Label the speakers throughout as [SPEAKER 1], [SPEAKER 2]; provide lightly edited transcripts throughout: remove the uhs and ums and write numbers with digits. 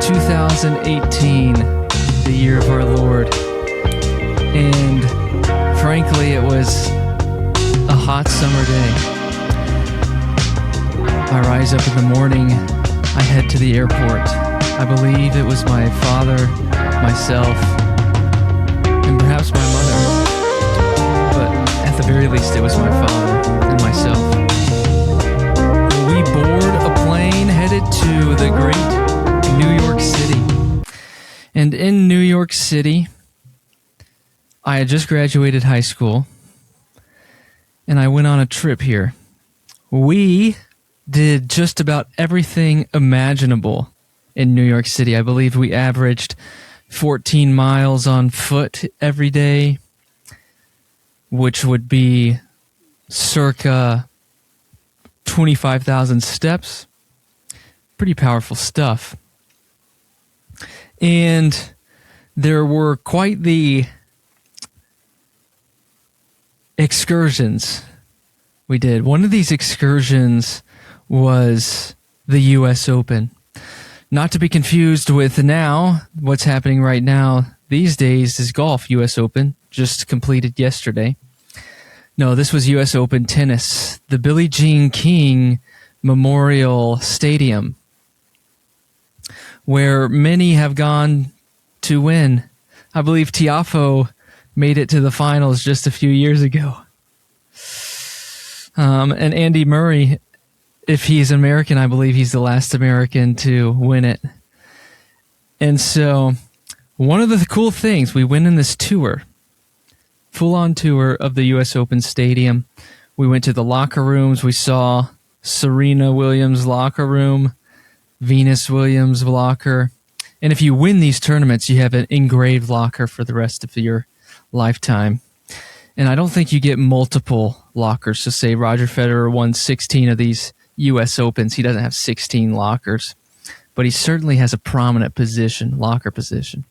[SPEAKER 1] 2018, the year of our Lord. And frankly, it was a hot summer day. I rise up in the morning, I head to the airport. I believe it was my father, myself, and perhaps my mother. But at the very least, it was my father and myself. We board a plane headed to the great New York City. And in New York City, I had just graduated high school, and I went on a trip here. We did just about everything imaginable in New York City. I believe we averaged 14 miles on foot every day, which would be circa 25,000 steps. Pretty powerful stuff. And there were quite the excursions we did. One of these excursions was the U.S. Open. Not to be confused with now, what's happening right now these days is golf. U.S. Open just completed yesterday. No, this was U.S. Open tennis, the Billie Jean King Memorial Stadium, where many have gone to win. I believe Tiafoe made it to the finals just a few years ago. And Andy Murray, if he's American, I believe he's the last American to win it. And so one of the cool things, we went in this tour, full-on tour of the U.S. Open Stadium. We went to the locker rooms. We saw Serena Williams' locker room, Venus Williams' locker. And if you win these tournaments, you have an engraved locker for the rest of your lifetime. And I don't think you get multiple lockers. So say Roger Federer won 16 of these U.S. Opens. He doesn't have 16 lockers, but he certainly has a prominent position, locker position.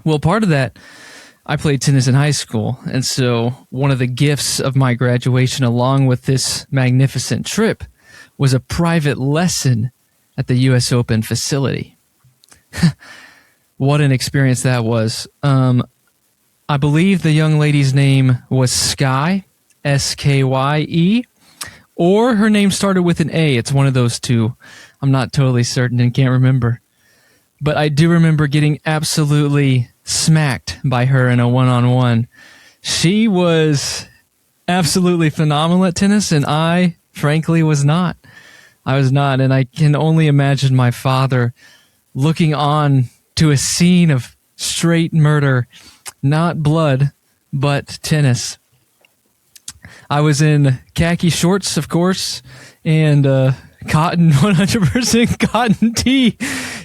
[SPEAKER 1] Well, part of that, I played tennis in high school. And so one of the gifts of my graduation, along with this magnificent trip, was a private lesson at the U.S. Open facility. What an experience that was. I believe the young lady's name was Skye, S-K-Y-E, or her name started with an A. It's one of those two. I'm not totally certain and can't remember. But I do remember getting absolutely smacked by her in a one-on-one. She was absolutely phenomenal at tennis, and I, frankly, was not. I was not, and I can only imagine my father looking on to a scene of straight murder, not blood, but tennis. I was in khaki shorts, of course, and cotton, 100% cotton tee,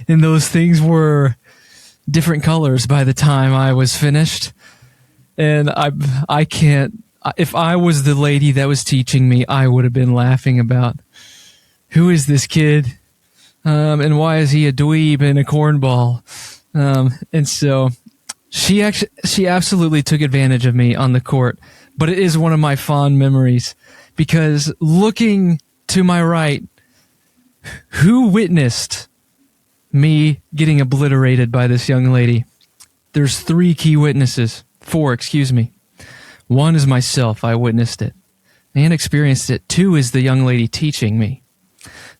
[SPEAKER 1] and those things were different colors by the time I was finished. And I can't, if I was the lady that was teaching me, I would have been laughing about, who is this kid? And why is he a dweeb and a cornball? And so she absolutely took advantage of me on the court, but it is one of my fond memories because looking to my right, who witnessed me getting obliterated by this young lady? There's three key witnesses. Four, excuse me. One is myself. I witnessed it and experienced it. Two is the young lady teaching me.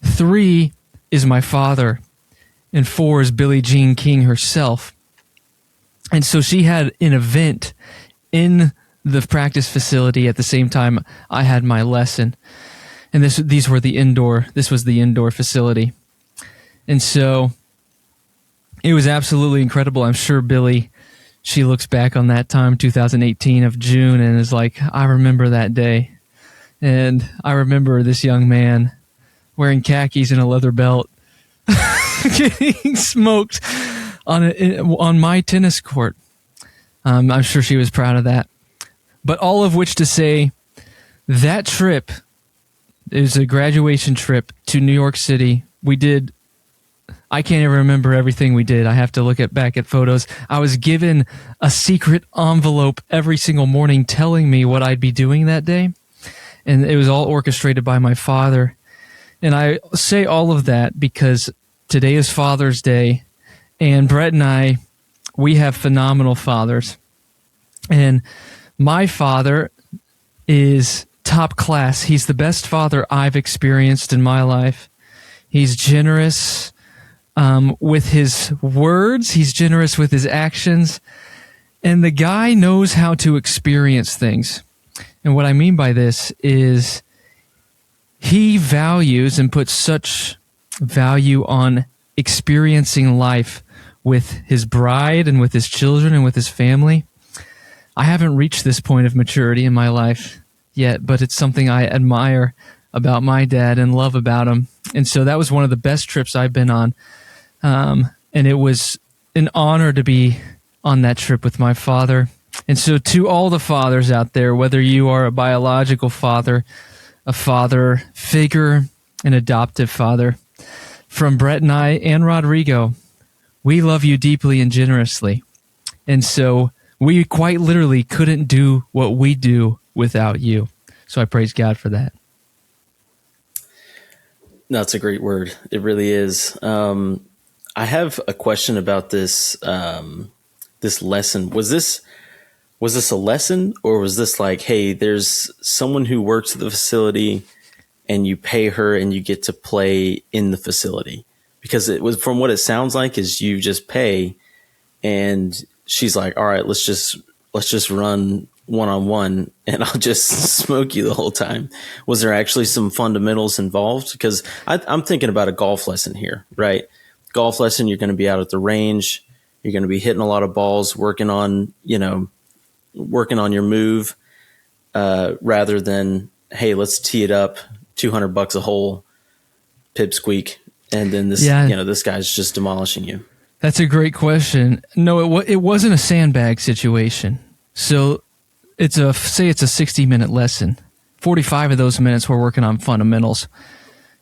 [SPEAKER 1] Three is my father. And four is Billie Jean King herself. And so she had an event in the practice facility at the same time I had my lesson. And this was the indoor facility. And so it was absolutely incredible. I'm sure Billie, she looks back on that time, 2018 of June, and is like, I remember that day. And I remember this young man wearing khakis and a leather belt getting smoked on my tennis court. I'm sure she was proud of that. But all of which to say, that trip is a graduation trip to New York City. We did, I can't even remember everything we did. I have to look back at photos. I was given a secret envelope every single morning telling me what I'd be doing that day. And it was all orchestrated by my father. And I say all of that because Today is Father's Day, and Brett and I, we have phenomenal fathers. And my father is top class. He's the best father I've experienced in my life. He's generous with his words. He's generous with his actions. And the guy knows how to experience things. And what I mean by this is he values and puts such value on experiencing life with his bride and with his children and with his family. I haven't reached this point of maturity in my life yet, but it's something I admire about my dad and love about him. And so that was one of the best trips I've been on. And it was an honor to be on that trip with my father. And so to all the fathers out there, whether you are a biological father, a father figure, an adoptive father, from Brett and I and Rodrigo, we love you deeply and generously. And so we quite literally couldn't do what we do without you. So I praise God for that.
[SPEAKER 2] That's a great word. It really is. I have a question about this this lesson. Was this a lesson, or was this like, hey, there's someone who works at the facility and you pay her and you get to play in the facility? Because it was, from what it sounds like, is you just pay and she's like, all right, let's just run one-on-one and I'll just smoke you the whole time. Was there actually some fundamentals involved? Because I'm thinking about a golf lesson here, right? Golf lesson, you're going to be out at the range. You're going to be hitting a lot of balls, working on your move, rather than, hey, let's tee it up, $200 a hole, pipsqueak, and then this guy's just demolishing you.
[SPEAKER 1] That's a great question. No, it wasn't a sandbag situation. So it's a 60-minute lesson. 45 of those minutes we're working on fundamentals.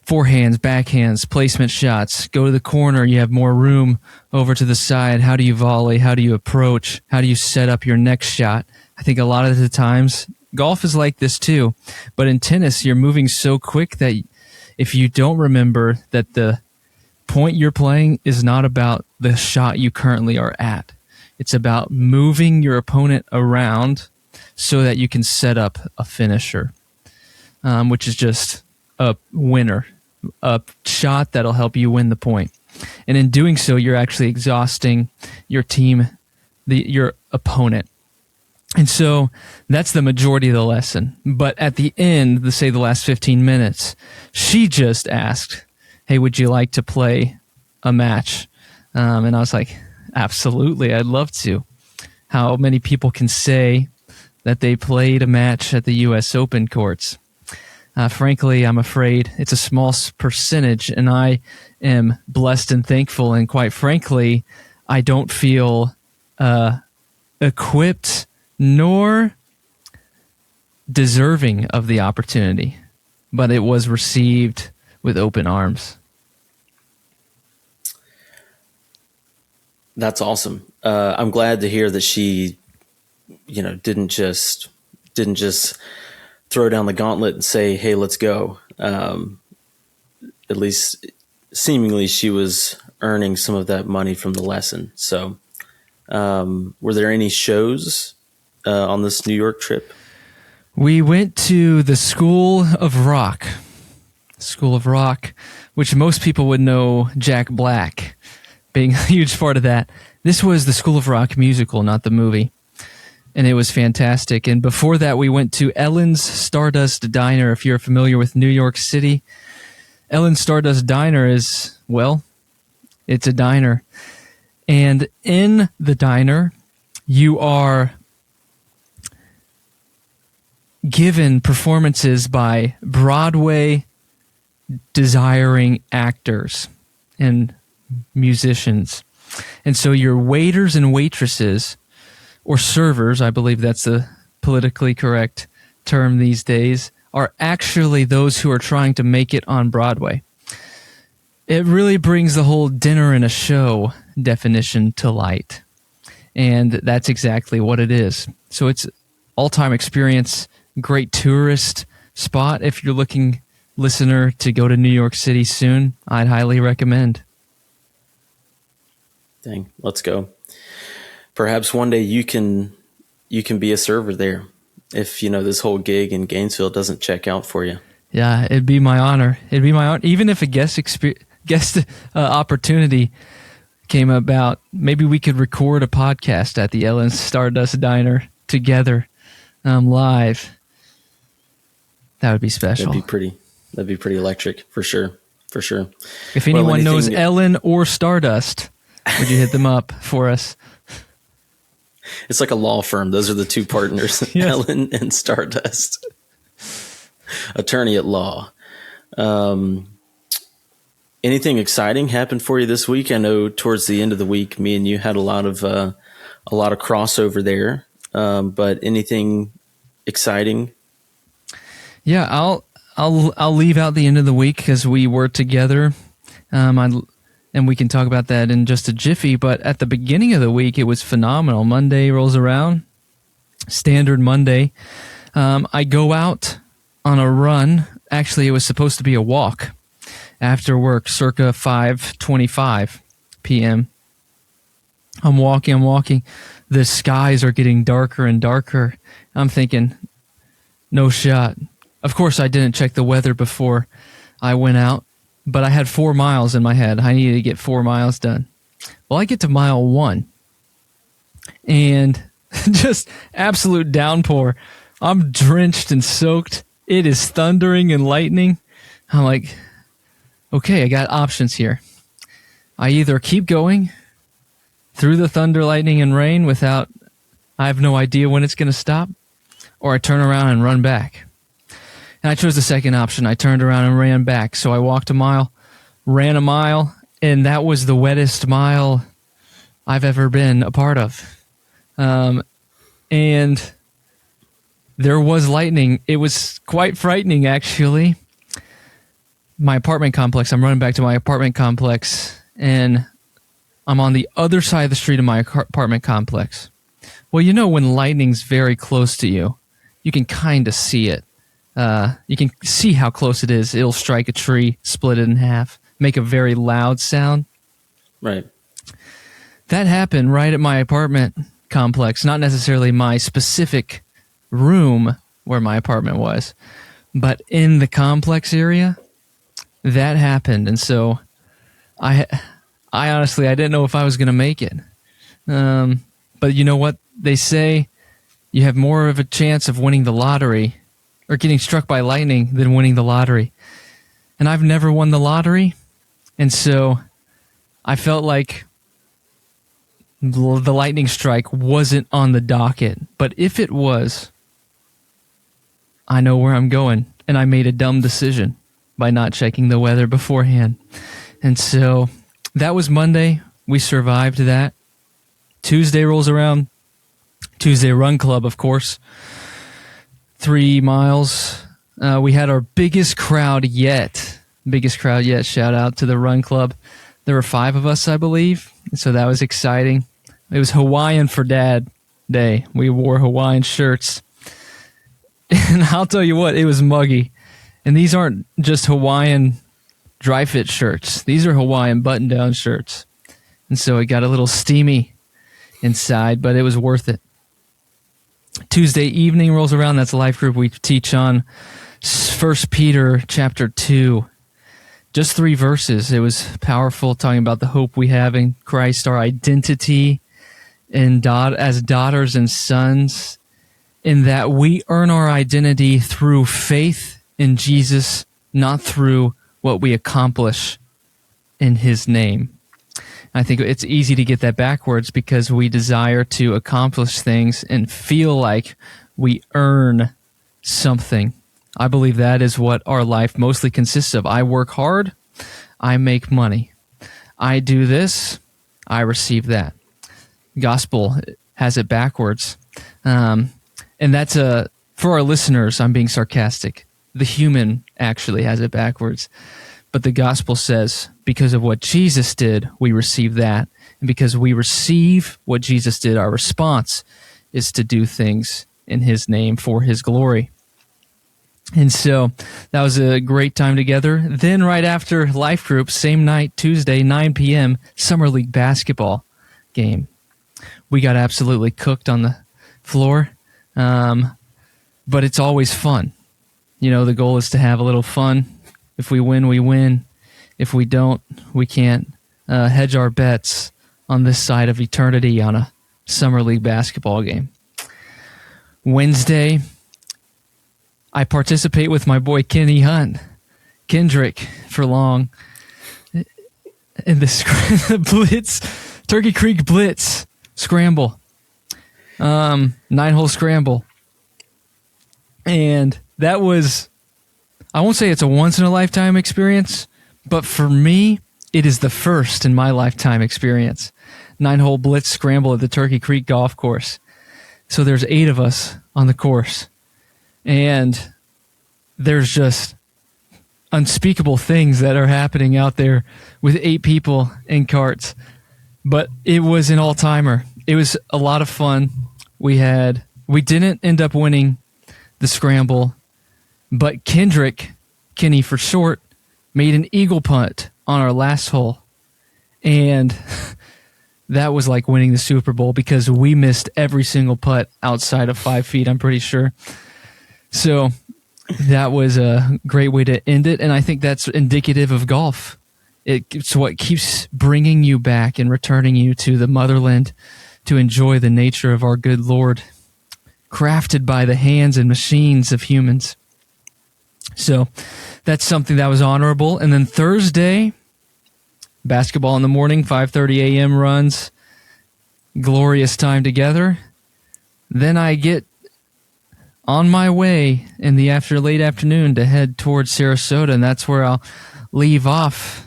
[SPEAKER 1] Forehands, backhands, placement shots. Go to the corner, you have more room. Over to the side, how do you volley? How do you approach? How do you set up your next shot? I think a lot of the times, golf is like this too. But in tennis, you're moving so quick that if you don't remember that the point you're playing is not about the shot you currently are at. It's about moving your opponent around so that you can set up a finisher, which is just a winner, a shot that'll help you win the point. And in doing so, you're actually exhausting your team, your opponent. And so that's the majority of the lesson. But at the end, the last 15 minutes, she just asked, hey, would you like to play a match? And I was like, absolutely, I'd love to. How many people can say that they played a match at the U.S. Open courts? Frankly, I'm afraid it's a small percentage, and I am blessed and thankful. And quite frankly, I don't feel equipped nor deserving of the opportunity, but it was received with open arms.
[SPEAKER 2] That's awesome. I'm glad to hear that she, didn't just throw down the gauntlet and say, hey, let's go. At least seemingly she was earning some of that money from the lesson. So were there any shows on this New York trip?
[SPEAKER 1] We went to the School of Rock, which most people would know Jack Black being a huge part of that. This was the School of Rock musical, not the movie. And it was fantastic. And before that, we went to Ellen's Stardust Diner. If you're familiar with New York City, Ellen's Stardust Diner is, well, it's a diner. And in the diner, you are given performances by Broadway desiring actors and musicians. And so your waiters and waitresses, or servers, I believe that's the politically correct term these days, are actually those who are trying to make it on Broadway. It really brings the whole dinner and a show definition to light. And that's exactly what it is. So it's all-time experience, great tourist spot. If you're looking, listener, to go to New York City soon, I'd highly recommend.
[SPEAKER 2] Dang, let's go. Perhaps one day you can be a server there if this whole gig in Gainesville doesn't check out for you.
[SPEAKER 1] Yeah, it'd be my honor. It'd be my honor. Even if a guest opportunity came about, maybe we could record a podcast at the Ellen Stardust Diner together, live. That would be special.
[SPEAKER 2] That'd be pretty electric for sure. For sure.
[SPEAKER 1] If anyone knows Ellen or Stardust, would you hit them up for us?
[SPEAKER 2] It's like a law firm. Those are the two partners, yes. Ellen and Stardust. Attorney at law. Anything exciting happened for you this week? I know towards the end of the week, me and you had a lot of crossover there. But anything exciting?
[SPEAKER 1] Yeah, I'll leave out the end of the week because we were together, and we can talk about that in just a jiffy. But at the beginning of the week, it was phenomenal. Monday rolls around, standard Monday. I go out on a run. Actually, it was supposed to be a walk after work, circa 5:25 p.m. I'm walking. The skies are getting darker and darker. I'm thinking, no shot. Of course, I didn't check the weather before I went out, but I had 4 miles in my head. I needed to get 4 miles done. Well, I get to mile 1, and just absolute downpour. I'm drenched and soaked. It is thundering and lightning. I'm like, okay, I got options here. I either keep going through the thunder, lightning, and rain I have no idea when it's going to stop, or I turn around and run back. And I chose the second option. I turned around and ran back. So I walked a mile, ran a mile, and that was the wettest mile I've ever been a part of. And there was lightning. It was quite frightening, actually. My apartment complex, I'm running back to my apartment complex, and I'm on the other side of the street of my apartment complex. Well, when lightning's very close to you, you can kind of see it. You can see how close it is. It'll strike a tree, split it in half, make a very loud sound.
[SPEAKER 2] Right.
[SPEAKER 1] That happened right at my apartment complex, not necessarily my specific room where my apartment was, but in the complex area, that happened. And so I honestly, I didn't know if I was going to make it. But you know what? They say you have more of a chance of winning the lottery or getting struck by lightning than winning the lottery. And I've never won the lottery. And so I felt like the lightning strike wasn't on the docket. But if it was, I know where I'm going. And I made a dumb decision by not checking the weather beforehand. And so that was Monday. We survived that. Tuesday rolls around. Tuesday Run Club, of course. 3 miles. We had our biggest crowd yet. Shout out to the Run Club. There were 5 of us, I believe. So that was exciting. It was Hawaiian for Dad Day. We wore Hawaiian shirts. And I'll tell you what, it was muggy. And these aren't just Hawaiian dry fit shirts. These are Hawaiian button-down shirts. And so it got a little steamy inside, but it was worth it. Tuesday evening rolls around. That's a life group we teach on 1 Peter chapter 2. Just 3 verses. It was powerful, talking about the hope we have in Christ, our identity as daughters and sons, in that we earn our identity through faith in Jesus, not through what we accomplish in his name. I think it's easy to get that backwards because we desire to accomplish things and feel like we earn something. I believe that is what our life mostly consists of. I work hard, I make money. I do this, I receive that. Gospel has it backwards. And that's for our listeners, I'm being sarcastic. The human actually has it backwards. But the gospel says, because of what Jesus did, we receive that. And because we receive what Jesus did, our response is to do things in his name for his glory. And so that was a great time together. Then right after life group, same night, Tuesday, 9 p.m., Summer League basketball. game. We got absolutely cooked on the floor, but it's always fun. The goal is to have a little fun. If we win, we win. If we don't, we can't hedge our bets on this side of eternity on a summer league basketball game. Wednesday, I participate with my boy Kenny Hunt, Kendrick for long, in the Blitz, Turkey Creek Blitz Scramble, 9-hole scramble. And that was, I won't say it's a once-in-a-lifetime experience, but for me, it is the first in my lifetime experience. 9-hole Blitz Scramble at the Turkey Creek Golf Course. So there's 8 of us on the course. And there's just unspeakable things that are happening out there with 8 people in carts. But it was an all-timer. It was a lot of fun. We didn't end up winning the scramble, but Kenny for short, made an eagle putt on our last hole. And that was like winning the Super Bowl because we missed every single putt outside of 5 feet, I'm pretty sure. So that was a great way to end it, and I think that's indicative of golf. It's what keeps bringing you back and returning you to the motherland to enjoy the nature of our good Lord, crafted by the hands and machines of humans. So that's something that was honorable. And then Thursday, basketball in the morning, 5:30 a.m. runs, glorious time together. Then I get on my way in the late afternoon to head towards Sarasota, and that's where I'll leave off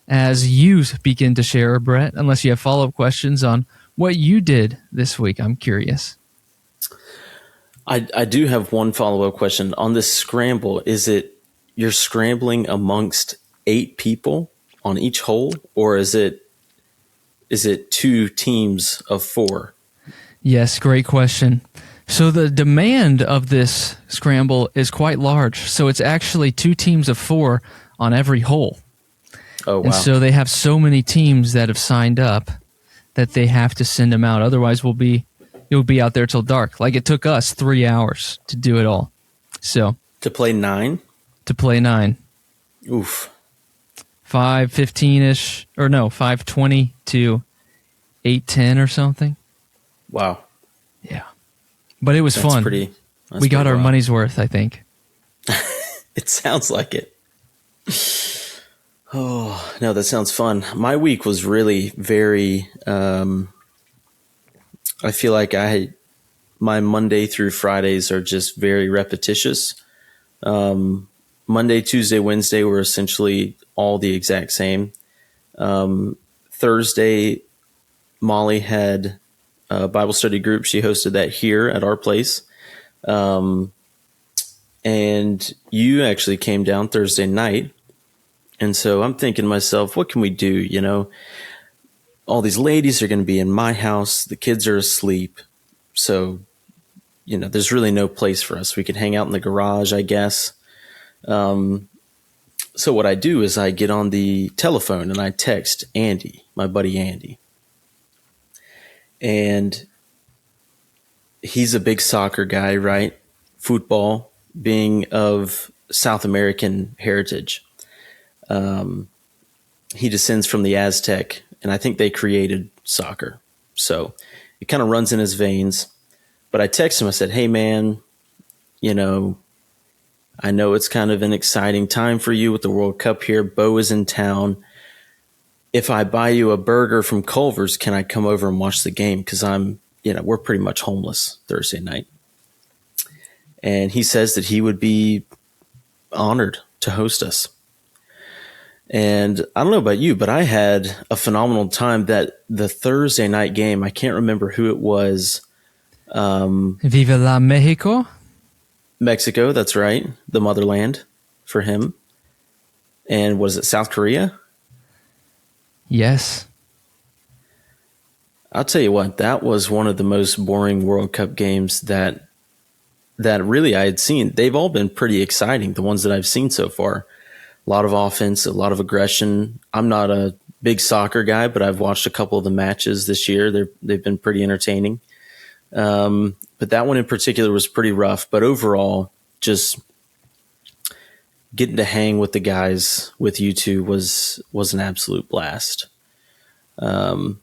[SPEAKER 1] as you begin to share, Brett, unless you have follow-up questions on what you did this week. I'm curious.
[SPEAKER 2] I do have one follow-up question. On this scramble, is it you're scrambling amongst 8 people on each hole, or is it 2 teams of 4?
[SPEAKER 1] Yes, great question. So the demand of this scramble is quite large. So it's actually 2 teams of 4 on every hole.
[SPEAKER 2] Oh, wow.
[SPEAKER 1] And so they have so many teams that have signed up that they have to send them out. Otherwise, you'll be out there till dark. Like it took us 3 hours to do it all. So
[SPEAKER 2] to play 9?
[SPEAKER 1] To play 9.
[SPEAKER 2] Oof.
[SPEAKER 1] 5:15-ish, or no, 5:20 to 8:10 or something.
[SPEAKER 2] Wow.
[SPEAKER 1] Yeah. But it was fun. We got our money's worth, I think.
[SPEAKER 2] It sounds like it. Oh, no, that sounds fun. My week was really very, I feel like my Monday through Fridays are just very repetitious. Monday, Tuesday, Wednesday were essentially all the exact same. Thursday, Molly had a Bible study group. She hosted that here at our place. And you actually came down Thursday night. And so I'm thinking to myself, what can we do? All these ladies are going to be in my house. The kids are asleep. So, there's really no place for us. We could hang out in the garage, I guess. So what I do is I get on the telephone and I text Andy, my buddy Andy. And he's a big soccer guy, right? Football, being of South American heritage. He descends from the Aztec, and I think they created soccer. So it kind of runs in his veins. But I text him, I said, hey, man, I know it's kind of an exciting time for you with the World Cup here. Beau is in town. If I buy you a burger from Culver's, can I come over and watch the game? Because we're pretty much homeless Thursday night. And he says that he would be honored to host us. And I don't know about you, but I had a phenomenal time. That the Thursday night game, I can't remember who it was.
[SPEAKER 1] Viva la Mexico?
[SPEAKER 2] Mexico, that's right. The motherland for him. And was it South Korea?
[SPEAKER 1] Yes.
[SPEAKER 2] I'll tell you what, that was one of the most boring World Cup games that really I had seen. They've all been pretty exciting, the ones that I've seen so far. A lot of offense, a lot of aggression. I'm not a big soccer guy, but I've watched a couple of the matches this year. They've been pretty entertaining. But that one in particular was pretty rough. But overall, just getting to hang with the guys with you two was an absolute blast. And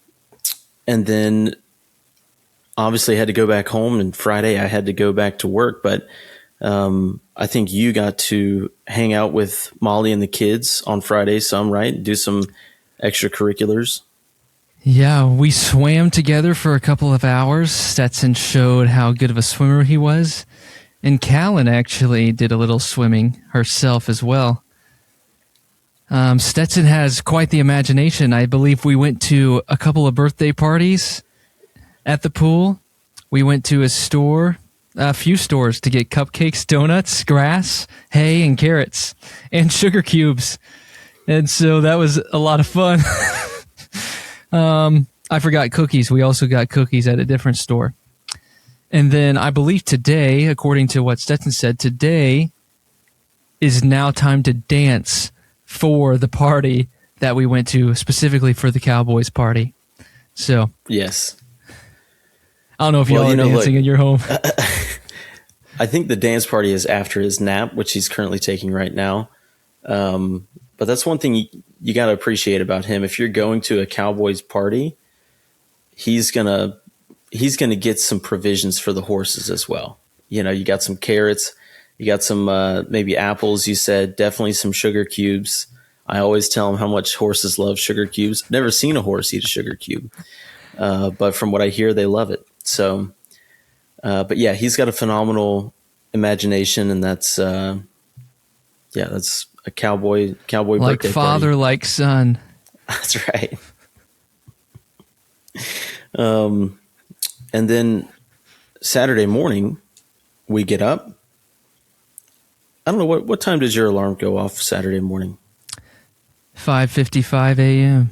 [SPEAKER 2] then obviously I had to go back home, and Friday I had to go back to work. But I think you got to hang out with Molly and the kids on Friday some, right? Do some extracurriculars.
[SPEAKER 1] Yeah, we swam together for a couple of hours. Stetson showed how good of a swimmer he was. And Callan actually did a little swimming herself as well. Stetson has quite the imagination. I believe we went to a couple of birthday parties at the pool. We went to a few stores to get cupcakes, donuts, grass, hay, and carrots, and sugar cubes. And so that was a lot of fun. I forgot cookies. We also got cookies at a different store. And then I believe today, according to what Stetson said, today is now time to dance for the party that we went to, specifically for the Cowboys party. So
[SPEAKER 2] yes,
[SPEAKER 1] I don't know if y'all are dancing in your home.
[SPEAKER 2] I think the dance party is after his nap, which he's currently taking right now. But that's one thing you got to appreciate about him. If you're going to a Cowboys party, he's gonna get some provisions for the horses as well. You know, you got some carrots, you got some maybe apples. You said definitely some sugar cubes. I always tell him how much horses love sugar cubes. Never seen a horse eat a sugar cube, but from what I hear, they love it. So, but yeah, he's got a phenomenal imagination, and that's a cowboy
[SPEAKER 1] like
[SPEAKER 2] birthday
[SPEAKER 1] father,
[SPEAKER 2] party.
[SPEAKER 1] like son.
[SPEAKER 2] That's right. And then Saturday morning, we get up. I don't know what time does your alarm go off Saturday morning?
[SPEAKER 1] 5:55 a.m.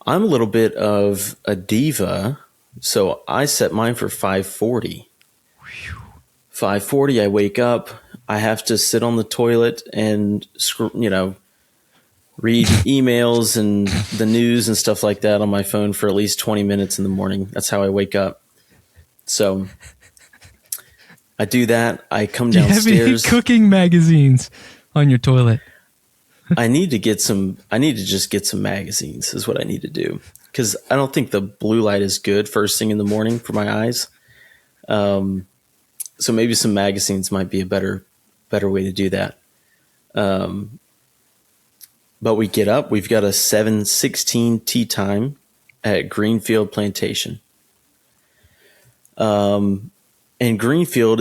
[SPEAKER 2] I'm a little bit of a diva, so I set mine for 5:40. 5:40, I wake up. I have to sit on the toilet and read emails and the news and stuff like that on my phone for at least 20 minutes in the morning. That's how I wake up. So I do that. I come downstairs.
[SPEAKER 1] Do you have any cooking magazines on your toilet?
[SPEAKER 2] I need to just get some magazines is what I need to do. Because I don't think the blue light is good first thing in the morning for my eyes. So maybe some magazines might be a better way to do that. But we get up. We've got a 7:16 tea time at Greenfield Plantation. In Greenfield,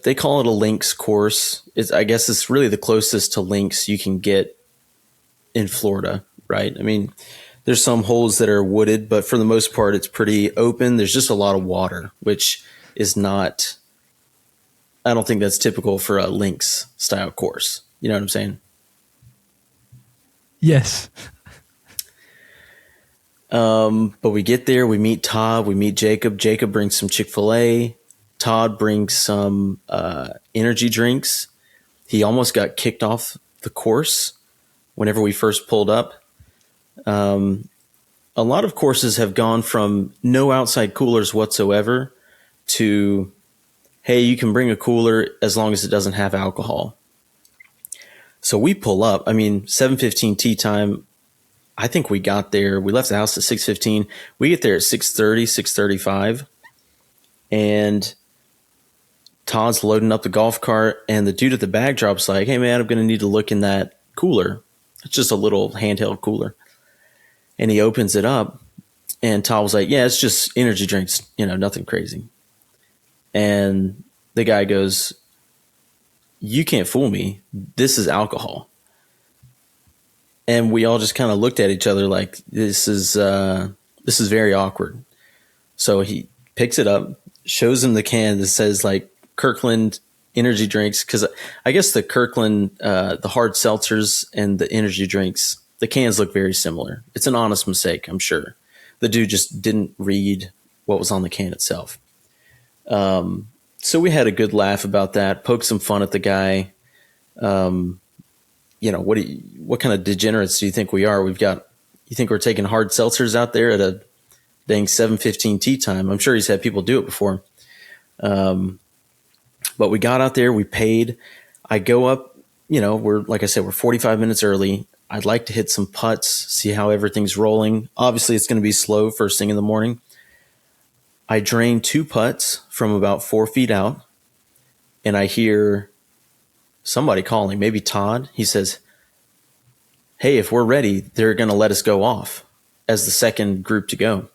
[SPEAKER 2] they call it a links course. I guess it's really the closest to links you can get in Florida, right? I mean, there's some holes that are wooded, but for the most part, it's pretty open. There's just a lot of water, which is not, I don't think that's typical for a links style course. You know what I'm saying?
[SPEAKER 1] Yes.
[SPEAKER 2] But we get there, we meet Todd, we meet Jacob. Jacob brings some Chick-fil-A. Todd brings some energy drinks. He almost got kicked off the course whenever we first pulled up. A lot of courses have gone from no outside coolers whatsoever to, hey, you can bring a cooler as long as it doesn't have alcohol. So we pull up. I mean, 7:15 tea time. I think we got there. We left the house at 6:15. We get there at 6:30, 6:35. And Todd's loading up the golf cart, and the dude at the bag drop's like, hey, man, I'm going to need to look in that cooler. It's just a little handheld cooler. And he opens it up, and Todd was like, yeah, it's just energy drinks, nothing crazy. And the guy goes, you can't fool me. This is alcohol. And we all just kind of looked at each other like, this is very awkward. So he picks it up, shows him the can that says like Kirkland energy drinks. Cause I guess the Kirkland, the hard seltzers and the energy drinks, the cans look very similar. It's an honest mistake, I'm sure. The dude just didn't read what was on the can itself. So we had a good laugh about that, poked some fun at the guy. what kind of degenerates do you think we are? You think we're taking hard seltzers out there at a dang 7:15 tee time? I'm sure he's had people do it before. But we got out there, we paid. I go up, like I said, we're 45 minutes early. I'd like to hit some putts, see how everything's rolling. Obviously, it's going to be slow first thing in the morning. I drain 2 putts from about 4 feet out, and I hear somebody calling, maybe Todd. He says, "Hey, if we're ready, they're going to let us go off as the second group to go."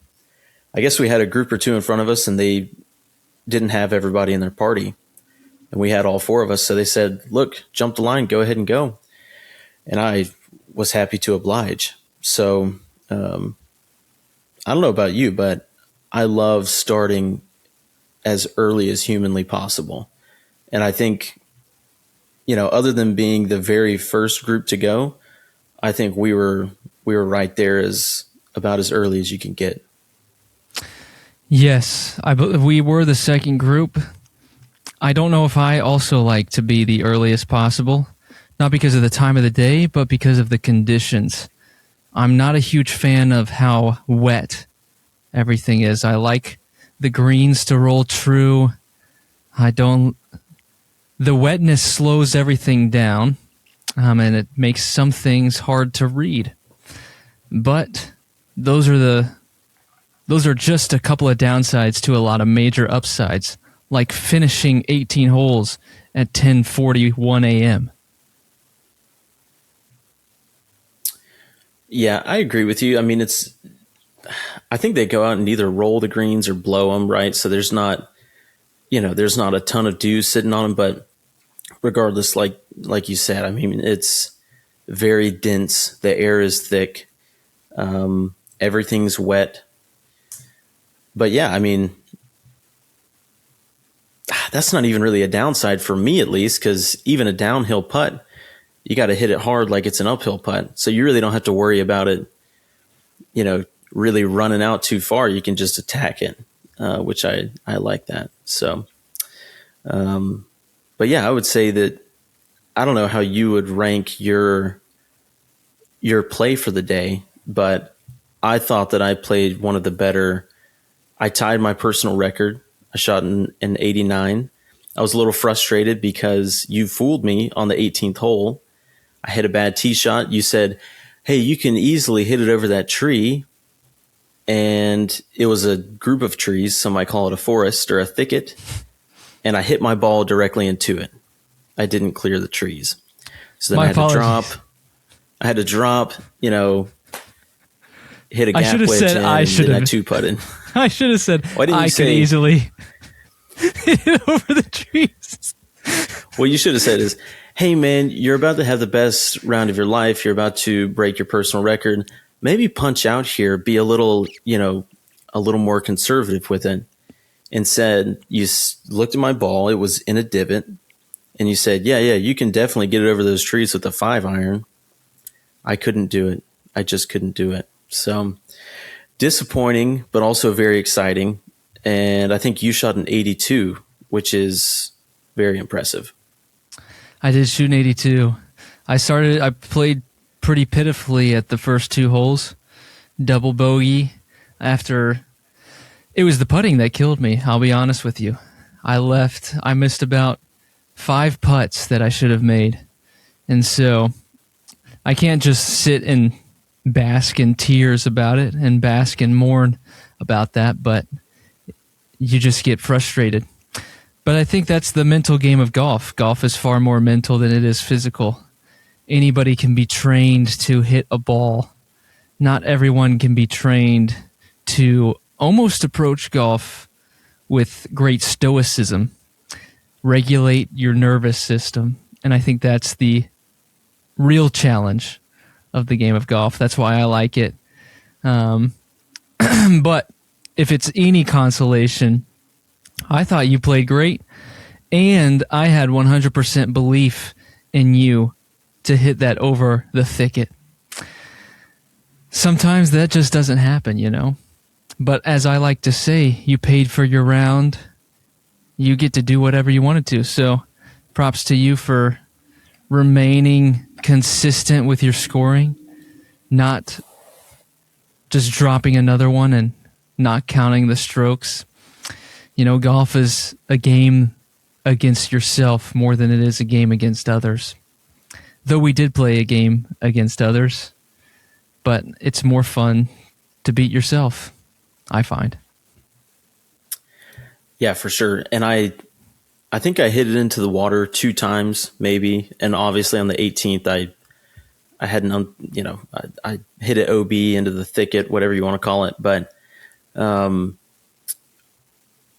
[SPEAKER 2] I guess we had a group or 2 in front of us, and they didn't have everybody in their party. And we had all 4 of us. So they said, "Look, jump the line, go ahead and go." And I was happy to oblige. So I don't know about you, but I love starting as early as humanly possible. And I think, other than being the very first group to go, I think we were right there as about as early as you can get.
[SPEAKER 1] Yes, we were the second group. I don't know if I also like to be the earliest possible, not because of the time of the day, but because of the conditions. I'm not a huge fan of how wet everything is. I like the greens to roll true. The wetness slows everything down, and it makes some things hard to read. But those are just a couple of downsides to a lot of major upsides, like finishing 18 holes at 10:41 a.m.
[SPEAKER 2] Yeah, I agree with you. I mean, I think they go out and either roll the greens or blow them, right? So there's not a ton of dew sitting on them, but regardless, like you said, I mean, it's very dense. The air is thick. Everything's wet. But yeah, I mean, that's not even really a downside for me, at least, because even a downhill putt, you got to hit it hard like it's an uphill putt. So you really don't have to worry about it, really running out too far. You can just attack it, which I like that. So, but yeah, I would say that I don't know how you would rank your play for the day, but I thought that I played one of the better. I tied my personal record. I shot an 89. I was a little frustrated because you fooled me on the 18th hole. I hit a bad tee shot. You said, "Hey, you can easily hit it over that tree." And it was a group of trees. Some might call it a forest or a thicket. And I hit my ball directly into it. I didn't clear the trees. So then I had to drop, hit a gap wedge in, and I 2-putted.
[SPEAKER 1] I should have said,
[SPEAKER 2] Why didn't you
[SPEAKER 1] could easily hit it over the trees.
[SPEAKER 2] What you should have said is, "Hey, man, you're about to have the best round of your life. You're about to break your personal record. Maybe punch out here, be a little more conservative with it." Instead, you looked at my ball. It was in a divot. And you said, yeah, you can definitely get it over those trees with a 5-iron. I couldn't do it. I just couldn't do it. So disappointing, but also very exciting. And I think you shot an 82, which is very impressive.
[SPEAKER 1] I did shoot an 82. I played pretty pitifully at the first 2 holes. Double bogey after. It was the putting that killed me, I'll be honest with you. I missed about 5 putts that I should have made. And so I can't just sit and bask in tears about it and bask and mourn about that, but you just get frustrated. But I think that's the mental game of golf. Golf is far more mental than it is physical. Anybody can be trained to hit a ball. Not everyone can be trained to almost approach golf with great stoicism, regulate your nervous system. And I think that's the real challenge of the game of golf. That's why I like it. But if it's any consolation, I thought you played great, and I had 100% belief in you to hit that over the thicket. Sometimes that just doesn't happen, But as I like to say, you paid for your round. You get to do whatever you wanted to. So props to you for remaining consistent with your scoring, not just dropping another one and not counting the strokes. Golf is a game against yourself more than it is a game against others. Though we did play a game against others, but it's more fun to beat yourself, I find.
[SPEAKER 2] Yeah, for sure. And I think I hit it into the water 2 times, maybe. And obviously on the 18th, I hadn't, I hit it OB into the thicket, whatever you want to call it. But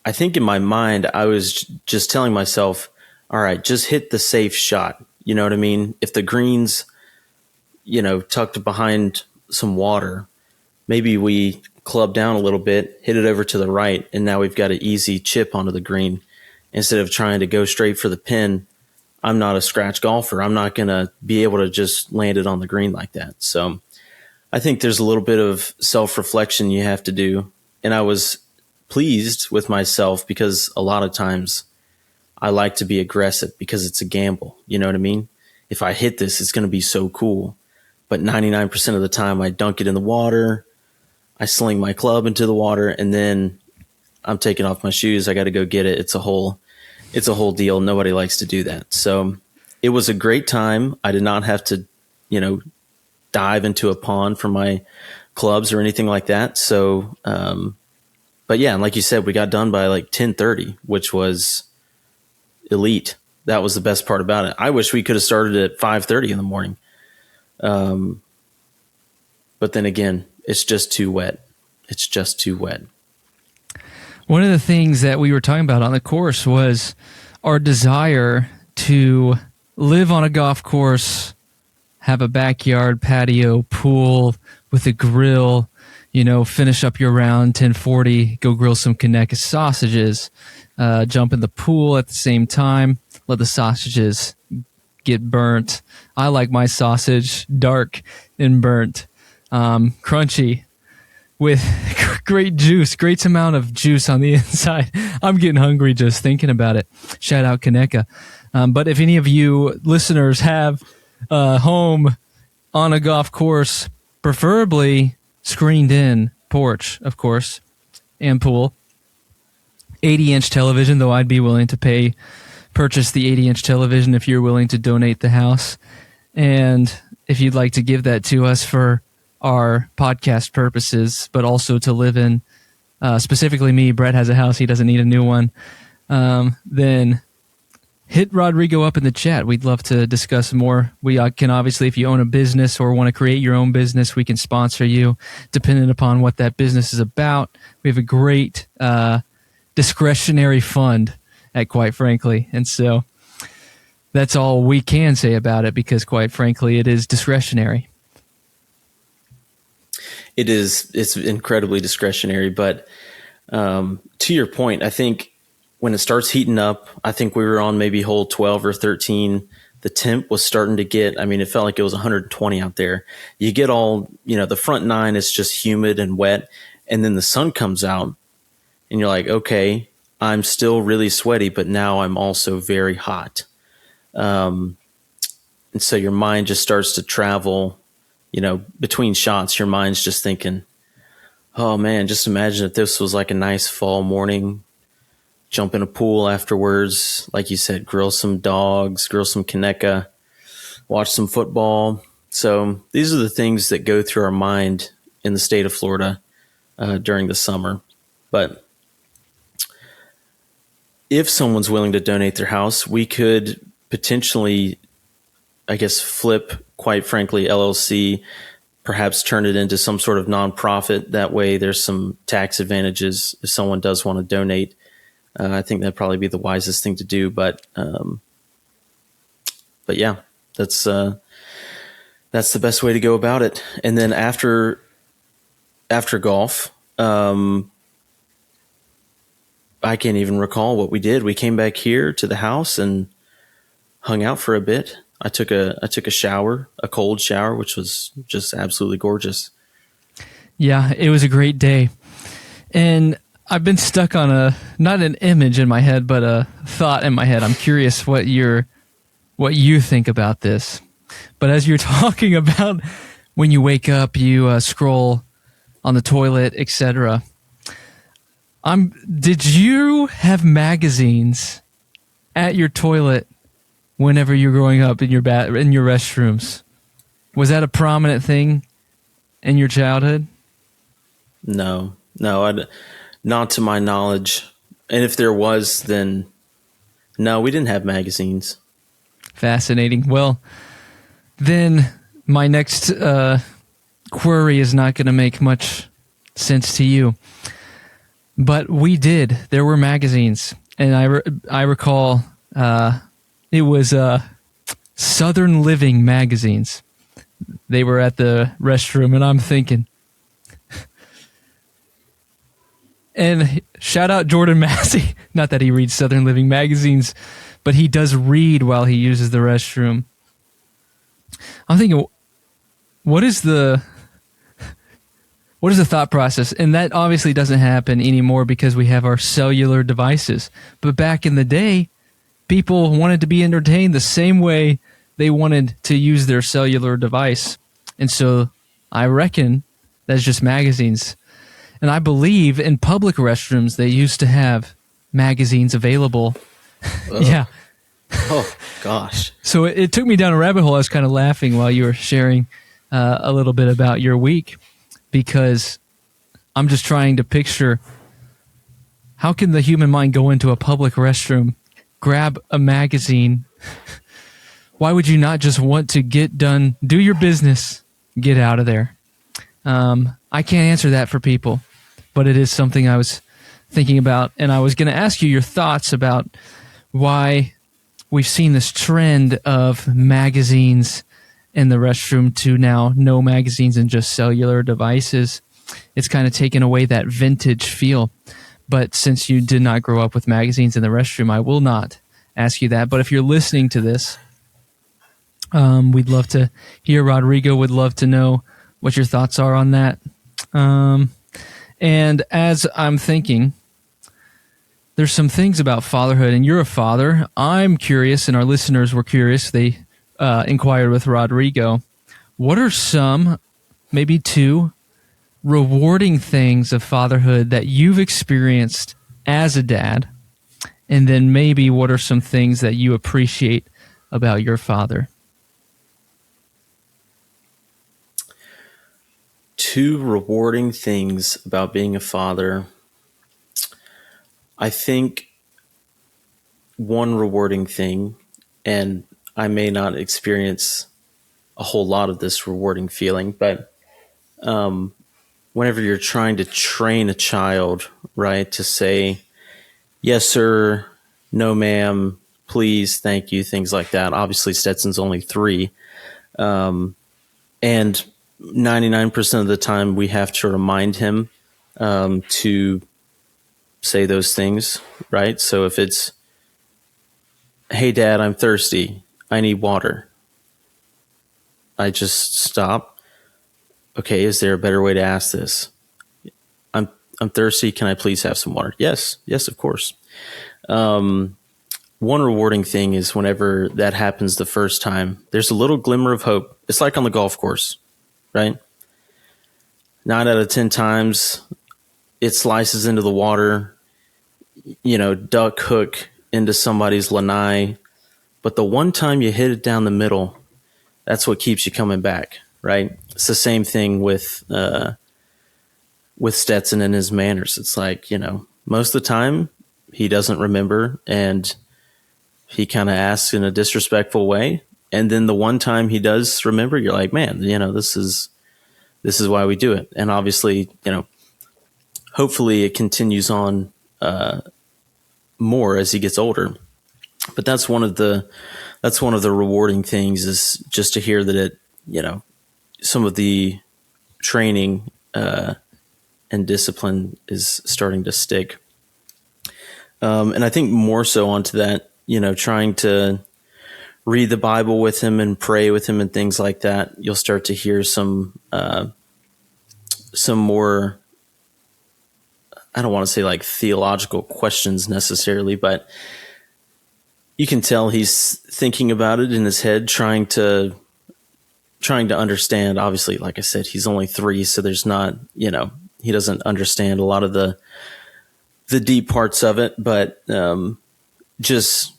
[SPEAKER 2] I think in my mind, I was just telling myself, all right, just hit the safe shot. You know what I mean? If the green's, tucked behind some water, maybe we club down a little bit, hit it over to the right, and now we've got an easy chip onto the green. Instead of trying to go straight for the pin, I'm not a scratch golfer. I'm not going to be able to just land it on the green like that. So I think there's a little bit of self-reflection you have to do. And I was pleased with myself because a lot of times I like to be aggressive because it's a gamble. You know what I mean? If I hit this, it's going to be so cool. But 99% of the time I dunk it in the water, I sling my club into the water, and then I'm taking off my shoes. I got to go get it. It's a whole deal. Nobody likes to do that. So it was a great time. I did not have to, dive into a pond for my clubs or anything like that. So, but yeah, and like you said, we got done by like 10:30, which was elite. That was the best part about it. I wish we could have started at 5:30 in the morning. But then again, it's just too wet. It's just too wet.
[SPEAKER 1] One of the things that we were talking about on the course was our desire to live on a golf course, have a backyard patio, pool with a grill, finish up your round 10:40, go grill some Kaneka sausages, jump in the pool at the same time, let the sausages get burnt. I like my sausage dark and burnt, crunchy, with great juice, great amount of juice on the inside. I'm getting hungry just thinking about it. Shout out Kaneka. But if any of you listeners have a home on a golf course, preferably screened in porch, of course, and pool, 80-inch television, though I'd be willing to purchase the 80-inch television if you're willing to donate the house. And if you'd like to give that to us for our podcast purposes, but also to live in, specifically me, Brett has a house, he doesn't need a new one, then hit Rodrigo up in the chat. We'd love to discuss more. We can obviously, if you own a business or want to create your own business, we can sponsor you depending upon what that business is about. We have a great discretionary fund at Quite Frankly. And so that's all we can say about it because, quite frankly, it is discretionary.
[SPEAKER 2] It is. It's incredibly discretionary. But to your point, I think when it starts heating up, I think we were on maybe hole 12 or 13. The temp was starting to get, it felt like it was 120 out there. You get all, the front 9 is just humid and wet. And then the sun comes out and you're like, okay, I'm still really sweaty, but now I'm also very hot. And so your mind just starts to travel, between shots, your mind's just thinking, oh man, just imagine if this was like a nice fall morning, jump in a pool afterwards, like you said, grill some dogs, grill some Kaneka, watch some football. So these are the things that go through our mind in the state of Florida during the summer. But if someone's willing to donate their house, we could potentially, flip Quite Frankly LLC, perhaps turn it into some sort of nonprofit. That way there's some tax advantages if someone does want to donate. I think that'd probably be the wisest thing to do. But yeah, that's the best way to go about it. And then after golf, I can't even recall what we did. We came back here to the house and hung out for a bit. I took a shower, a cold shower, which was just absolutely gorgeous.
[SPEAKER 1] Yeah, it was a great day. And I've been stuck on not an image in my head, but a thought in my head. I'm curious what your what you think about this. But as you're talking about when you wake up, you scroll on the toilet, etc. Did you have magazines at your toilet whenever you're growing up in your restrooms? Was that a prominent thing in your childhood?
[SPEAKER 2] No, not to my knowledge. And if there was, then no, we didn't have magazines.
[SPEAKER 1] Fascinating. Well, then my next query is not going to make much sense to you. But we did. There were magazines. And I recall it was Southern Living magazines. They were at the restroom, and I'm thinking. And shout out Jordan Massey. Not that he reads Southern Living magazines, but he does read while he uses the restroom. I'm thinking, what is the thought process? And that obviously doesn't happen anymore because we have our cellular devices. But back in the day, people wanted to be entertained the same way they wanted to use their cellular device. And so I reckon that's just magazines. And I believe in public restrooms, they used to have magazines available. Yeah.
[SPEAKER 2] Oh, gosh.
[SPEAKER 1] So it took me down a rabbit hole. I was kind of laughing while you were sharing a little bit about your week, because I'm just trying to picture, how can the human mind go into a public restroom, grab a magazine? Why would you not just want to get done, do your business, get out of there? I can't answer that for people, but it is something I was thinking about, and I was going to ask you your thoughts about why we've seen this trend of magazines in the restroom to now no magazines and just cellular devices. It's kind of taken away that vintage feel. But since you did not grow up with magazines in the restroom, I will not ask you that. But if you're listening to this, we'd love to hear. Rodrigo would love to know what your thoughts are on that. And as I'm thinking, there's some things about fatherhood, and you're a father. I'm curious, and our listeners were curious. They inquired with Rodrigo, what are some, maybe two, rewarding things of fatherhood that you've experienced as a dad? And then maybe what are some things that you appreciate about your father?
[SPEAKER 2] Two rewarding things about being a father. I think one rewarding thing, and I may not experience a whole lot of this rewarding feeling, but whenever you're trying to train a child, right, to say, yes, sir, no, ma'am, please, thank you, things like that. Obviously, Stetson's only 3. And 99% of the time, we have to remind him to say those things, right? So if it's, hey, Dad, I'm thirsty, I need water, I just stop. Okay, is there a better way to ask this? I'm thirsty, can I please have some water? Yes, of course. One rewarding thing is whenever that happens the first time, there's a little glimmer of hope. It's like on the golf course, right? 9 out of 10 times, it slices into the water, duck hook into somebody's lanai. But the one time you hit it down the middle, that's what keeps you coming back, right? It's the same thing with Stetson and his manners. It's like, most of the time he doesn't remember and he kind of asks in a disrespectful way. And then the one time he does remember, you're like, man, this is why we do it. And obviously, hopefully it continues on more as he gets older. But that's one of the rewarding things, is just to hear that it, some of the training and discipline is starting to stick. And I think more so onto that, trying to read the Bible with him and pray with him and things like that, you'll start to hear some more, I don't want to say like theological questions necessarily, but you can tell he's thinking about it in his head, trying to understand. Obviously, like I said, he's only 3, so there's not, he doesn't understand a lot of the deep parts of it, but just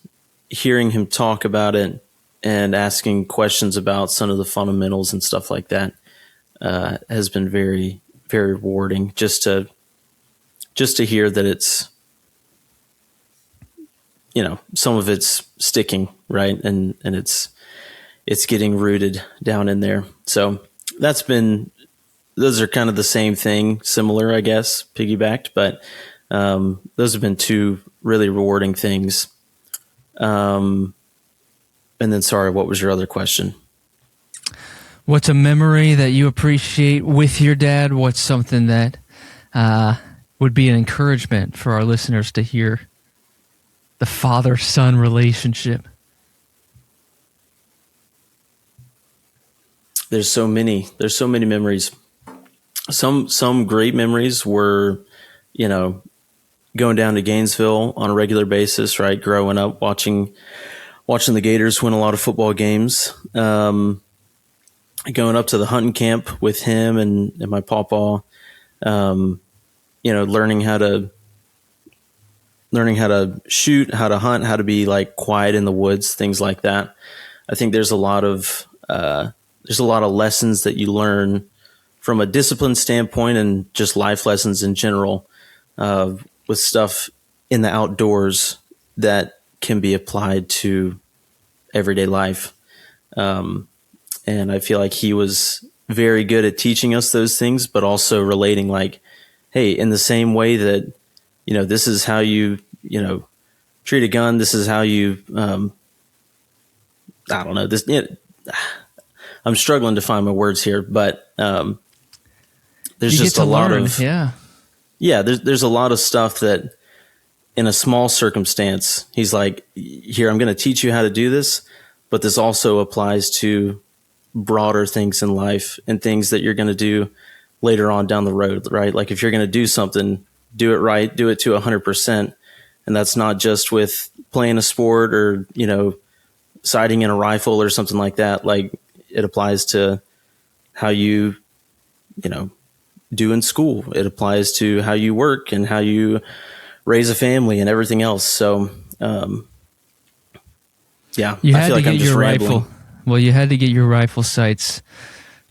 [SPEAKER 2] hearing him talk about it and asking questions about some of the fundamentals and stuff like that has been very, very rewarding. Just to hear that it's, some of it's sticking, right, and it's getting rooted down in there. So those are kind of the same thing, similar, I guess, piggybacked, but those have been 2 really rewarding things. And then, sorry, what was your other question?
[SPEAKER 1] What's a memory that you appreciate with your dad? What's something that would be an encouragement for our listeners to hear the father-son relationship?
[SPEAKER 2] There's so many memories. Some great memories were, going down to Gainesville on a regular basis, right? Growing up, watching the Gators win a lot of football games. Going up to the hunting camp with him and my pawpaw. Learning how to shoot, how to hunt, how to be like quiet in the woods, things like that. I think there's a lot of lessons that you learn from a discipline standpoint and just life lessons in general, with stuff in the outdoors that can be applied to everyday life. And I feel like he was very good at teaching us those things, but also relating like, hey, in the same way that, this is how you, treat a gun. This is how you, I don't know this. I'm struggling to find my words here, but, there's just a lot of, there's a lot of stuff that in a small circumstance, he's like, here, I'm going to teach you how to do this, but this also applies to broader things in life and things that you're going to do later on down the road, right? Like if you're going to do something, do it right, do it to 100%. And that's not just with playing a sport or, sighting in a rifle or something like that. Like it applies to how you, do in school. It applies to how you work and how you raise a family and everything else. So,
[SPEAKER 1] you
[SPEAKER 2] I
[SPEAKER 1] had
[SPEAKER 2] feel
[SPEAKER 1] to
[SPEAKER 2] like
[SPEAKER 1] get
[SPEAKER 2] I'm just
[SPEAKER 1] your
[SPEAKER 2] rambling.
[SPEAKER 1] rifle. Well, you had to get your rifle sights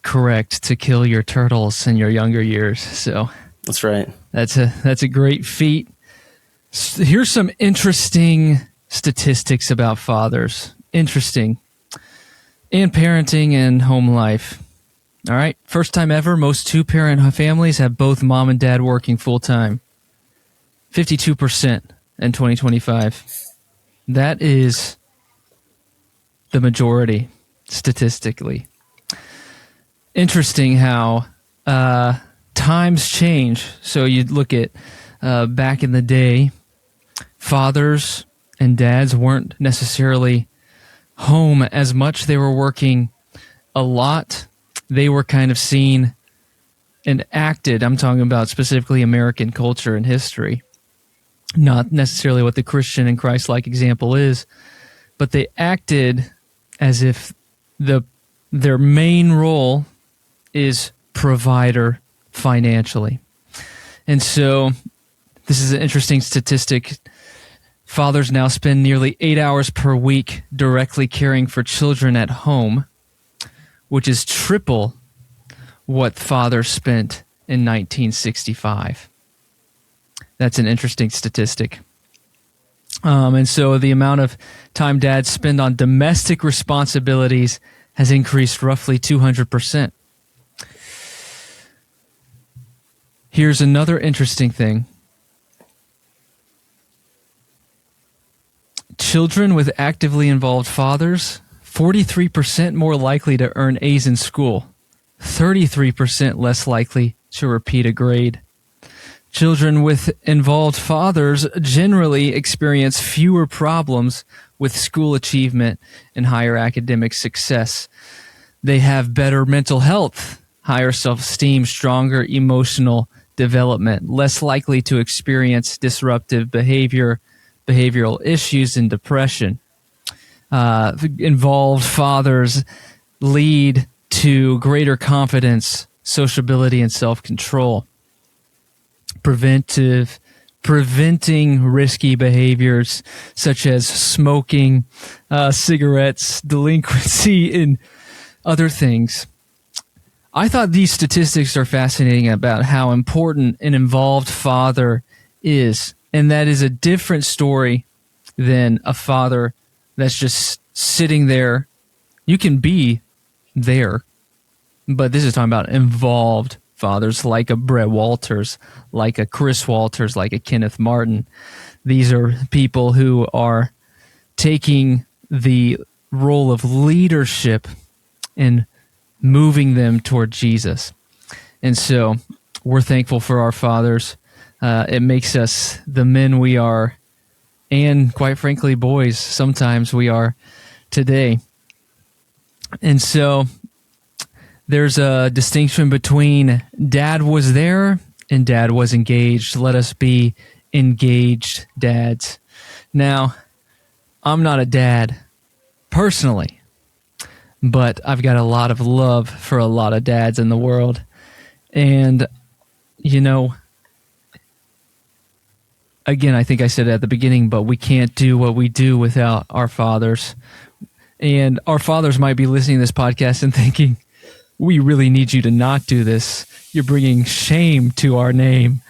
[SPEAKER 1] correct to kill your turtles in your younger years. So
[SPEAKER 2] That's right.
[SPEAKER 1] that's a great feat. Here's some interesting statistics about fathers. Interesting. And parenting and home life. All right. First time ever, most 2-parent families have both mom and dad working full-time. 52% in 2025. That is the majority, statistically. Interesting how times change. So you'd look at back in the day, fathers and dads weren't necessarily home as much. They were working a lot. They were kind of seen and acted. I'm talking about specifically American culture and history, not necessarily what the Christian and Christ-like example is, but they acted as if their main role is provider financially. And so this is an interesting statistic. Fathers now spend nearly 8 hours per week directly caring for children at home, which is triple what fathers spent in 1965. That's an interesting statistic. And so the amount of time dads spend on domestic responsibilities has increased roughly 200%. Here's another interesting thing. Children with actively involved fathers, 43% more likely to earn A's in school, 33% less likely to repeat a grade. Children with involved fathers generally experience fewer problems with school achievement and higher academic success. They have better mental health, higher self-esteem, stronger emotional development, less likely to experience disruptive behavioral issues and depression. involved fathers lead to greater confidence, sociability, and self-control. Preventing risky behaviors such as smoking, cigarettes, delinquency, and other things. I thought these statistics are fascinating about how important an involved father is, and that is a different story than a father that's just sitting there. You can be there, but this is talking about involved fathers like a Brett Walters, like a Chris Walters, like a Kenneth Martin. These are people who are taking the role of leadership and moving them toward Jesus. And so we're thankful for our fathers. It makes us the men we are, and quite frankly, boys, sometimes we are today. And so there's a distinction between dad was there and dad was engaged. Let us be engaged dads. Now, I'm not a dad personally, but I've got a lot of love for a lot of dads in the world. And, again, I think I said it at the beginning, but we can't do what we do without our fathers. And our fathers might be listening to this podcast and thinking, we really need you to not do this. You're bringing shame to our name.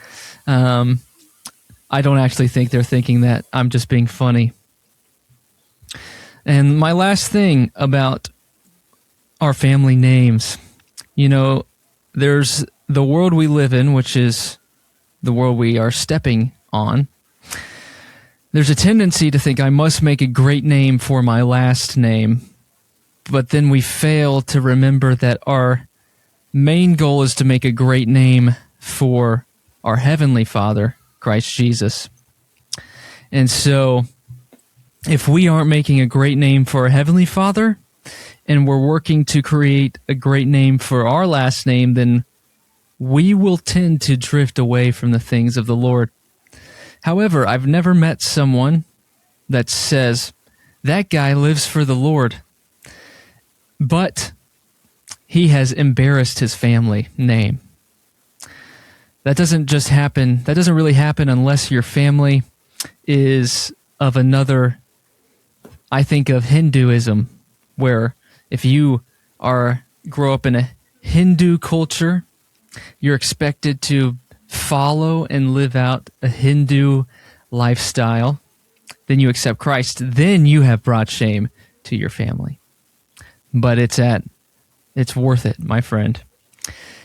[SPEAKER 1] I don't actually think they're thinking that. I'm just being funny. And my last thing about our family names, there's the world we live in, which is the world we are stepping on. There's a tendency to think I must make a great name for my last name, but then we fail to remember that our main goal is to make a great name for our Heavenly Father, Christ Jesus. And so if we aren't making a great name for our Heavenly Father, and we're working to create a great name for our last name, then we will tend to drift away from the things of the Lord. However, I've never met someone that says, that guy lives for the Lord, but he has embarrassed his family name. That doesn't just happen. That doesn't really happen unless your family is of another, I think of Hinduism, where if you grow up in a Hindu culture, you're expected to follow and live out a Hindu lifestyle. Then you accept Christ. Then you have brought shame to your family. But it's worth it, my friend.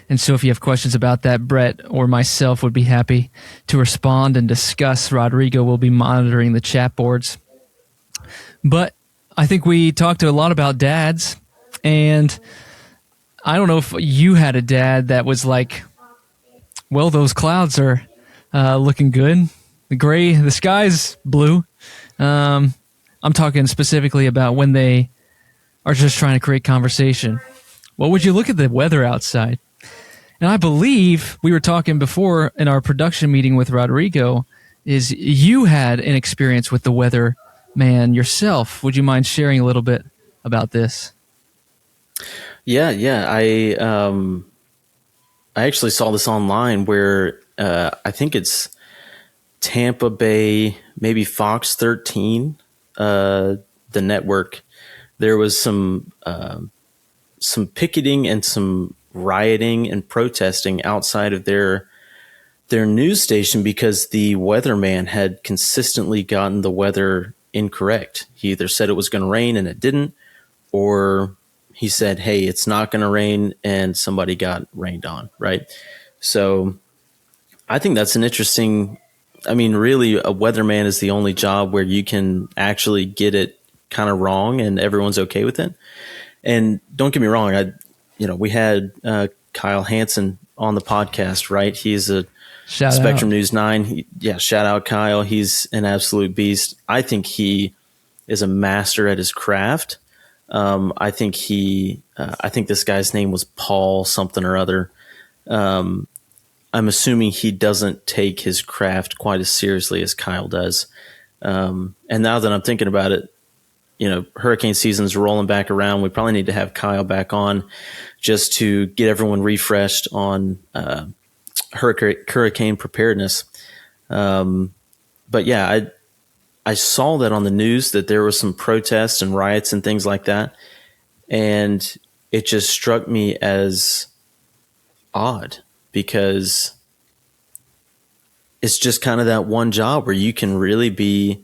[SPEAKER 1] And so if you have questions about that, Brett or myself would be happy to respond and discuss. Rodrigo will be monitoring the chat boards. But I think we talked a lot about dads, and I don't know if you had a dad that was like, well, those clouds are looking good. The sky's blue. I'm talking specifically about when they are just trying to create conversation. Well, would you look at the weather outside? And I believe we were talking before in our production meeting with Rodrigo, is you had an experience with the weather man yourself. Would you mind sharing a little bit about this?
[SPEAKER 2] Yeah. I actually saw this online where I think it's Tampa Bay, maybe Fox 13, the network. There was some picketing and some rioting and protesting outside of their news station because the weatherman had consistently gotten the weather incorrect. He either said it was going to rain and it didn't, or he said, hey, it's not going to rain, and somebody got rained on, right? So I think that's an interesting, really a weatherman is the only job where you can actually get it kind of wrong and everyone's okay with it. And don't get me wrong, we had Kyle Hansen on the podcast, right? He's a Spectrum News 9. Shout out Kyle. He's an absolute beast. I think he is a master at his craft. I think this guy's name was Paul something or other. I'm assuming he doesn't take his craft quite as seriously as Kyle does. And now that I'm thinking about it, hurricane season's rolling back around. We probably need to have Kyle back on just to get everyone refreshed on hurricane preparedness. But yeah, I saw that on the news that there was some protests and riots and things like that. And it just struck me as odd because it's just kind of that one job where you can really be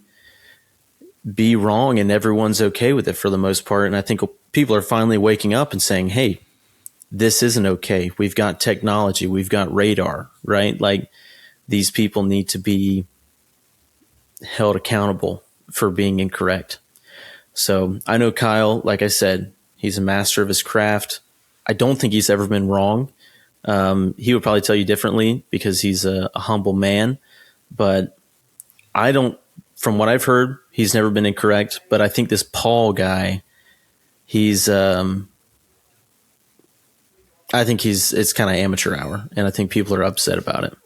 [SPEAKER 2] wrong and everyone's okay with it for the most part. And I think people are finally waking up and saying, hey, this isn't okay. We've got technology. We've got radar, right? Like these people need to be held accountable for being incorrect. So I know Kyle, like I said, he's a master of his craft. I don't think he's ever been wrong. He would probably tell you differently because he's a humble man, but from what I've heard, he's never been incorrect. But I think this Paul guy, I think it's kind of amateur hour, and I think people are upset about it.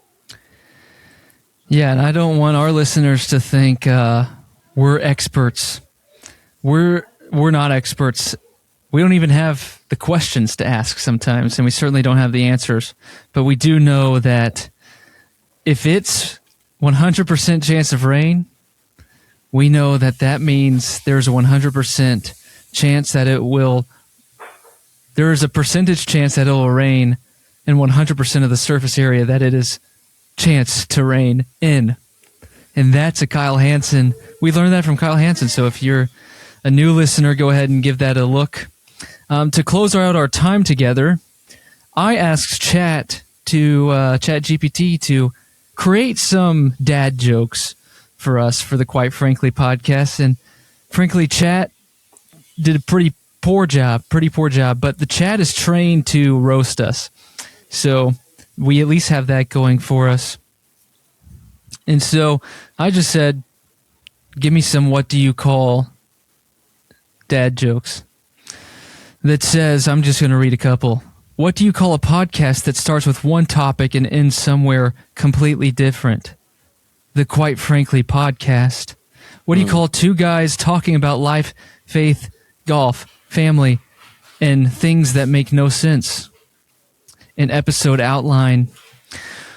[SPEAKER 1] Yeah, and I don't want our listeners to think we're experts. We're not experts. We don't even have the questions to ask sometimes, and we certainly don't have the answers. But we do know that if it's 100% chance of rain, we know that means there's a 100% chance that it will. There is a percentage chance that it will rain in 100% of the surface area that it is chance to rain in. And that's a Kyle Hansen. We learned that from Kyle Hansen. So if you're a new listener, go ahead and give that a look. To close out our time together, I asked ChatGPT to create some dad jokes for us for the Quite Frankly podcast. And frankly, Chat did a pretty poor job, but the Chat is trained to roast us. So we at least have that going for us. And so I just said, give me some what do you call dad jokes. That says, I'm just going to read a couple. What do you call a podcast that starts with one topic and ends somewhere completely different? The Quite Frankly podcast. What do you call two guys talking about life, faith, golf, family, and things that make no sense? An episode outline.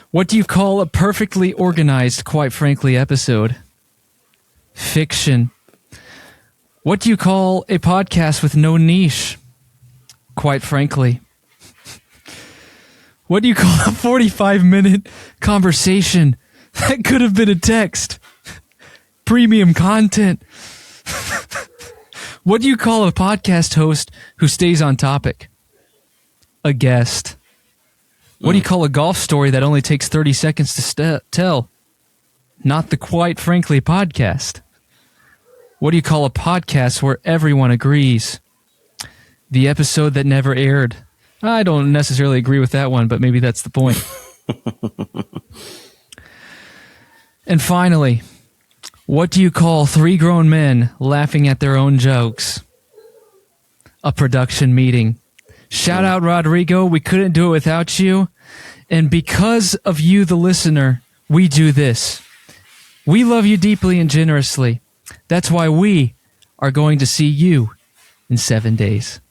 [SPEAKER 1] What do you call a perfectly organized Quite Frankly episode? Fiction. What do you call a podcast with no niche? Quite Frankly. What do you call a 45-minute conversation that could have been a text? Premium content. What do you call a podcast host who stays on topic? A guest. What do you call a golf story that only takes 30 seconds to tell? Not the Quite Frankly podcast. What do you call a podcast where everyone agrees? The episode that never aired. I don't necessarily agree with that one, but maybe that's the point. And finally, what do you call three grown men laughing at their own jokes? A production meeting. Shout out, Rodrigo. We couldn't do it without you. And because of you, the listener, we do this. We love you deeply and generously. That's why we are going to see you in 7 days.